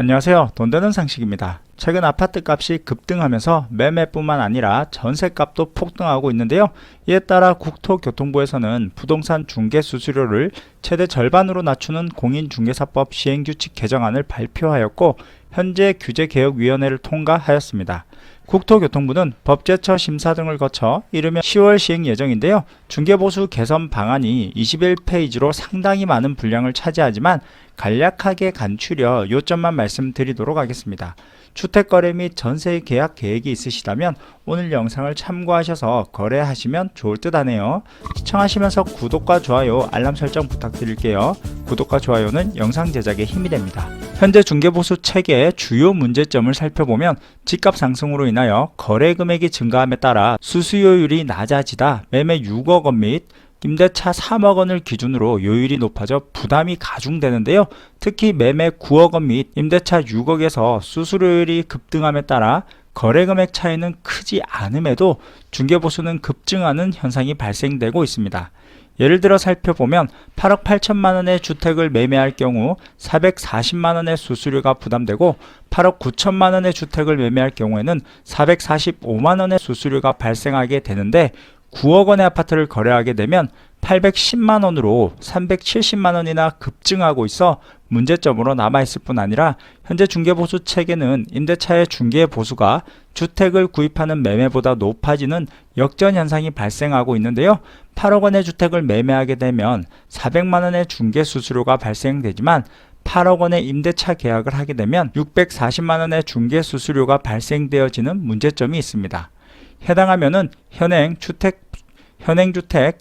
안녕하세요. 돈 되는 상식입니다. 최근 아파트 값이 급등하면서 매매뿐만 아니라 전세값도 폭등하고 있는데요. 이에 따라 국토교통부에서는 부동산 중개 수수료를 최대 절반으로 낮추는 공인중개사법 시행규칙 개정안을 발표하였고 현재 규제개혁위원회를 통과하였습니다. 국토교통부는 법제처 심사 등을 거쳐 이르면 10월 시행 예정인데요. 중개보수 개선 방안이 21페이지로 상당히 많은 분량을 차지하지만 간략하게 간추려 요점만 말씀드리도록 하겠습니다. 주택거래 및 전세 계약 계획이 있으시다면 오늘 영상을 참고하셔서 거래하시면 좋을 듯 하네요. 시청하시면서 구독과 좋아요, 알람 설정 부탁드릴게요. 구독과 좋아요는 영상 제작에 힘이 됩니다. 현재 중개보수 체계의 주요 문제점을 살펴보면 집값 상승으로 인하여 거래 금액이 증가함에 따라 수수료율이 낮아지다 매매 6억 원 및 임대차 3억 원을 기준으로 요율이 높아져 부담이 가중되는데요. 특히 매매 9억 원 및 임대차 6억에서 수수료율이 급등함에 따라 거래금액 차이는 크지 않음에도 중개보수는 급증하는 현상이 발생되고 있습니다. 예를 들어 살펴보면 8억 8천만 원의 주택을 매매할 경우 440만 원의 수수료가 부담되고 8억 9천만 원의 주택을 매매할 경우에는 445만 원의 수수료가 발생하게 되는데 9억 원의 아파트를 거래하게 되면 810만 원으로 370만 원이나 급증하고 있어 문제점으로 남아있을 뿐 아니라 현재 중개보수 체계는 임대차의 중개보수가 주택을 구입하는 매매보다 높아지는 역전 현상이 발생하고 있는데요. 8억 원의 주택을 매매하게 되면 400만 원의 중개수수료가 발생되지만 8억 원의 임대차 계약을 하게 되면 640만 원의 중개수수료가 발생되어지는 문제점이 있습니다. 해당하면은 현행주택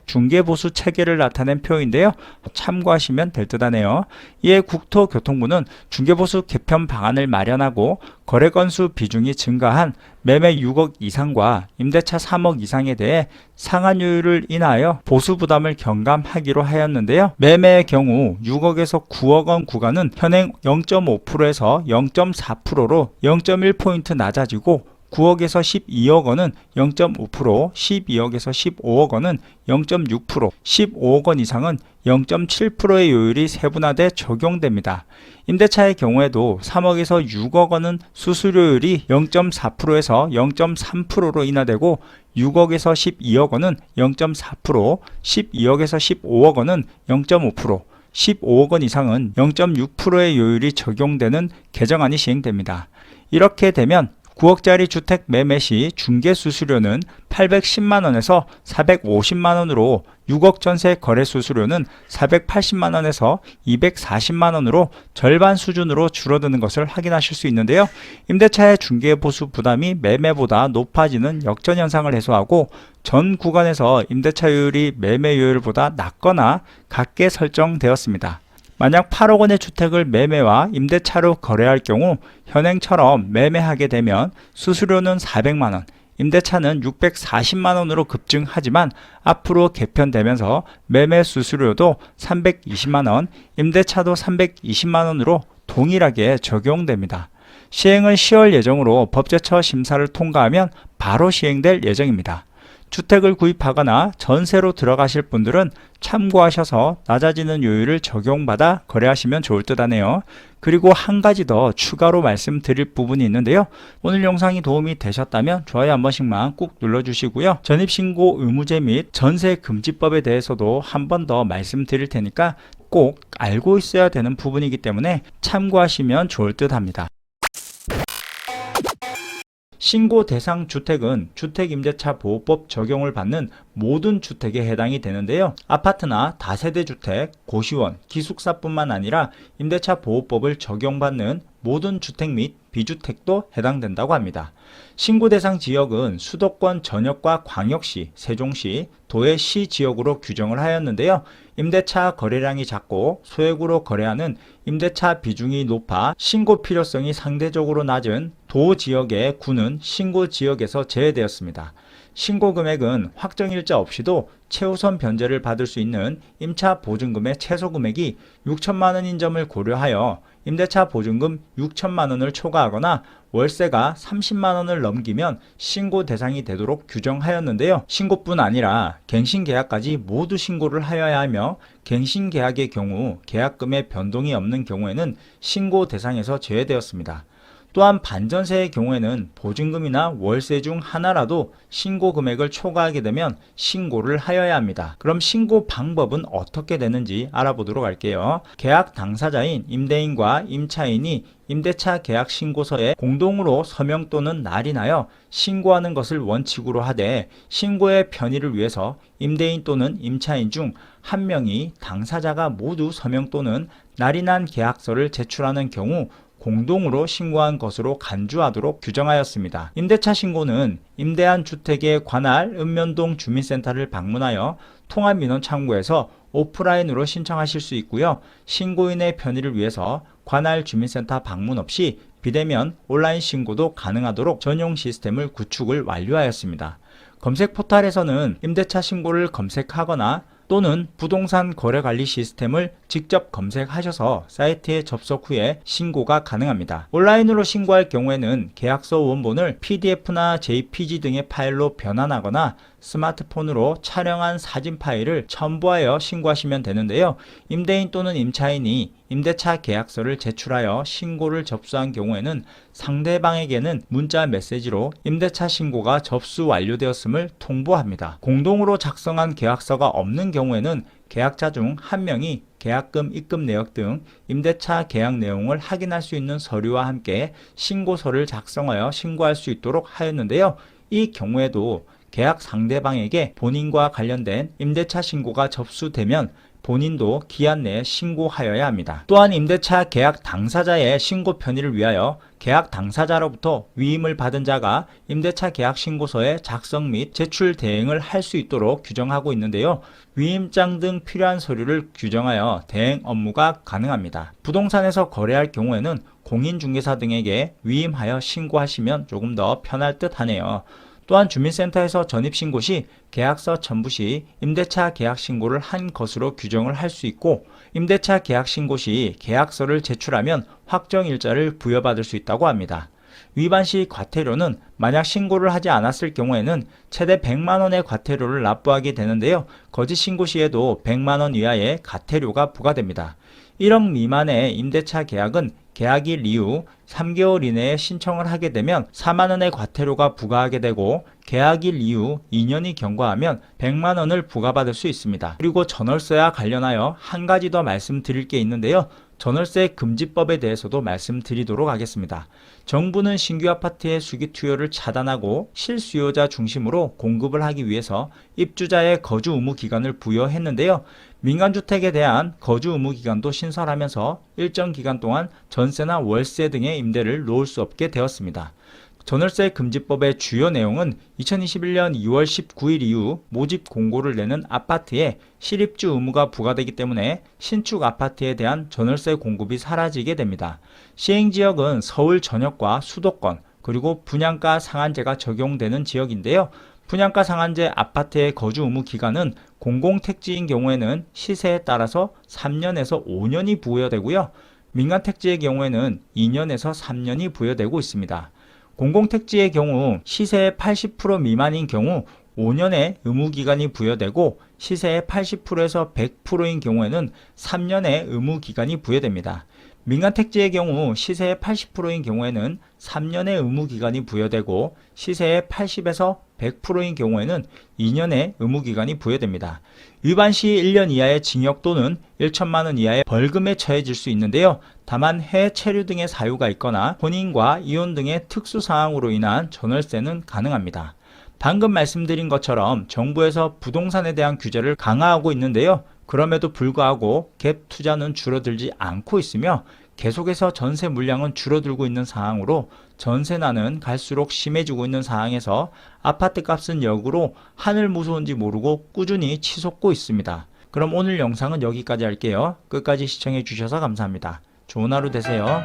중개보수 체계를 나타낸 표인데요. 참고하시면 될 듯 하네요. 이에 국토교통부는 중개보수 개편 방안을 마련하고 거래 건수 비중이 증가한 매매 6억 이상과 임대차 3억 이상에 대해 상한율을 인하여 보수 부담을 경감하기로 하였는데요. 매매의 경우 6억에서 9억 원 구간은 현행 0.5%에서 0.4%로 0.1포인트 낮아지고 9억에서 12억 원은 0.5%, 12억에서 15억 원은 0.6%, 15억 원 이상은 0.7%의 요율이 세분화돼 적용됩니다. 임대차의 경우에도 3억에서 6억 원은 수수료율이 0.4%에서 0.3%로 인하되고 6억에서 12억 원은 0.4%, 12억에서 15억 원은 0.5%, 15억 원 이상은 0.6%의 요율이 적용되는 개정안이 시행됩니다. 이렇게 되면 9억짜리 주택 매매 시 중개 수수료는 810만 원에서 450만 원으로 6억 전세 거래 수수료는 480만 원에서 240만 원으로 절반 수준으로 줄어드는 것을 확인하실 수 있는데요. 임대차의 중개 보수 부담이 매매보다 높아지는 역전 현상을 해소하고 전 구간에서 임대차율이 매매율보다 낮거나 같게 설정되었습니다. 만약 8억 원의 주택을 매매와 임대차로 거래할 경우 현행처럼 매매하게 되면 수수료는 400만 원, 임대차는 640만 원으로 급증하지만 앞으로 개편되면서 매매 수수료도 320만 원, 임대차도 320만 원으로 동일하게 적용됩니다. 시행은 10월 예정으로 법제처 심사를 통과하면 바로 시행될 예정입니다. 주택을 구입하거나 전세로 들어가실 분들은 참고하셔서 낮아지는 요율을 적용받아 거래하시면 좋을 듯 하네요. 그리고 한 가지 더 추가로 말씀드릴 부분이 있는데요. 오늘 영상이 도움이 되셨다면 좋아요 한 번씩만 꾹 눌러주시고요. 전입신고 의무제 및 전세금지법에 대해서도 한 번 더 말씀드릴 테니까 꼭 알고 있어야 되는 부분이기 때문에 참고하시면 좋을 듯 합니다. 신고 대상 주택은 주택임대차보호법 적용을 받는 모든 주택에 해당이 되는데요. 아파트나 다세대 주택, 고시원, 기숙사뿐만 아니라 임대차보호법을 적용받는 모든 주택 및 비주택도 해당된다고 합니다. 신고 대상 지역은 수도권 전역과 광역시, 세종시, 도의 시 지역으로 규정을 하였는데요. 임대차 거래량이 작고 소액으로 거래하는 임대차 비중이 높아 신고 필요성이 상대적으로 낮은 도 지역의 구는 신고 지역에서 제외되었습니다. 신고 금액은 확정일자 없이도 최우선 변제를 받을 수 있는 임차 보증금의 최소 금액이 6천만 원인 점을 고려하여 임대차 보증금 6천만 원을 초과하거나 월세가 30만 원을 넘기면 신고 대상이 되도록 규정하였는데요. 신고뿐 아니라 갱신계약까지 모두 신고를 하여야 하며 갱신계약의 경우 계약금의 변동이 없는 경우에는 신고 대상에서 제외되었습니다. 또한 반전세의 경우에는 보증금이나 월세 중 하나라도 신고 금액을 초과하게 되면 신고를 하여야 합니다. 그럼 신고 방법은 어떻게 되는지 알아보도록 할게요. 계약 당사자인 임대인과 임차인이 임대차 계약 신고서에 공동으로 서명 또는 날인하여 신고하는 것을 원칙으로 하되 신고의 편의를 위해서 임대인 또는 임차인 중 한 명이 당사자가 모두 서명 또는 날인한 계약서를 제출하는 경우 공동으로 신고한 것으로 간주하도록 규정하였습니다. 임대차 신고는 임대한 주택에 관할 읍면동 주민센터를 방문하여 통합민원 창구에서 오프라인으로 신청하실 수 있고요. 신고인의 편의를 위해서 관할 주민센터 방문 없이 비대면 온라인 신고도 가능하도록 전용 시스템을 구축을 완료하였습니다. 검색 포털에서는 임대차 신고를 검색하거나 또는 부동산 거래관리 시스템을 직접 검색하셔서 사이트에 접속 후에 신고가 가능합니다. 온라인으로 신고할 경우에는 계약서 원본을 PDF나 JPG 등의 파일로 변환하거나 스마트폰으로 촬영한 사진 파일을 첨부하여 신고하시면 되는데요. 임대인 또는 임차인이 임대차 계약서를 제출하여 신고를 접수한 경우에는 상대방에게는 문자 메시지로 임대차 신고가 접수 완료되었음을 통보합니다. 공동으로 작성한 계약서가 없는 경우에는 계약자 중 한 명이 계약금 입금 내역 등 임대차 계약 내용을 확인할 수 있는 서류와 함께 신고서를 작성하여 신고할 수 있도록 하였는데요. 이 경우에도 계약 상대방에게 본인과 관련된 임대차 신고가 접수되면 본인도 기한 내에 신고하여야 합니다. 또한 임대차 계약 당사자의 신고 편의를 위하여 계약 당사자로부터 위임을 받은 자가 임대차 계약 신고서의 작성 및 제출 대행을 할 수 있도록 규정하고 있는데요. 위임장 등 필요한 서류를 규정하여 대행 업무가 가능합니다. 부동산에서 거래할 경우에는 공인중개사 등에게 위임하여 신고하시면 조금 더 편할 듯 하네요. 또한 주민센터에서 전입신고 시 계약서 첨부 시 임대차 계약신고를 한 것으로 규정을 할 수 있고 임대차 계약신고 시 계약서를 제출하면 확정일자를 부여받을 수 있다고 합니다. 위반 시 과태료는 만약 신고를 하지 않았을 경우에는 최대 100만원의 과태료를 납부하게 되는데요. 거짓 신고 시에도 100만원 이하의 과태료가 부과됩니다. 1억 미만의 임대차 계약은 계약일 이후 3개월 이내에 신청을 하게 되면 4만원의 과태료가 부과하게 되고 계약일 이후 2년이 경과하면 100만원을 부과받을 수 있습니다. 그리고 전월세와 관련하여 한 가지 더 말씀드릴 게 있는데요. 전월세 금지법에 대해서도 말씀드리도록 하겠습니다. 정부는 신규 아파트의 수기 투여를 차단하고 실수요자 중심으로 공급을 하기 위해서 입주자의 거주 의무 기간을 부여했는데요. 민간주택에 대한 거주 의무 기간도 신설하면서 일정 기간 동안 전세나 월세 등의 임대를 놓을 수 없게 되었습니다. 전월세 금지법의 주요 내용은 2021년 2월 19일 이후 모집 공고를 내는 아파트에 실입주 의무가 부과되기 때문에 신축 아파트에 대한 전월세 공급이 사라지게 됩니다. 시행지역은 서울 전역과 수도권 그리고 분양가 상한제가 적용되는 지역인데요. 분양가 상한제 아파트의 거주 의무 기간은 공공택지인 경우에는 시세에 따라서 3년에서 5년이 부여되고요. 민간택지의 경우에는 2년에서 3년이 부여되고 있습니다. 공공택지의 경우 시세의 80% 미만인 경우 5년의 의무기간이 부여되고 시세의 80%에서 100%인 경우에는 3년의 의무기간이 부여됩니다. 민간택지의 경우 시세의 80%인 경우에는 3년의 의무기간이 부여되고 시세의 80에서 100%인 경우에는 2년의 의무기간이 부여됩니다. 위반 시 1년 이하의 징역 또는 1천만원 이하의 벌금에 처해질 수 있는데요. 다만 해외 체류 등의 사유가 있거나 혼인과 이혼 등의 특수사항으로 인한 전월세는 가능합니다. 방금 말씀드린 것처럼 정부에서 부동산에 대한 규제를 강화하고 있는데요. 그럼에도 불구하고 갭 투자는 줄어들지 않고 있으며 계속해서 전세 물량은 줄어들고 있는 상황으로 전세난은 갈수록 심해지고 있는 상황에서 아파트 값은 역으로 하늘 무서운지 모르고 꾸준히 치솟고 있습니다. 그럼 오늘 영상은 여기까지 할게요. 끝까지 시청해 주셔서 감사합니다. 좋은 하루 되세요.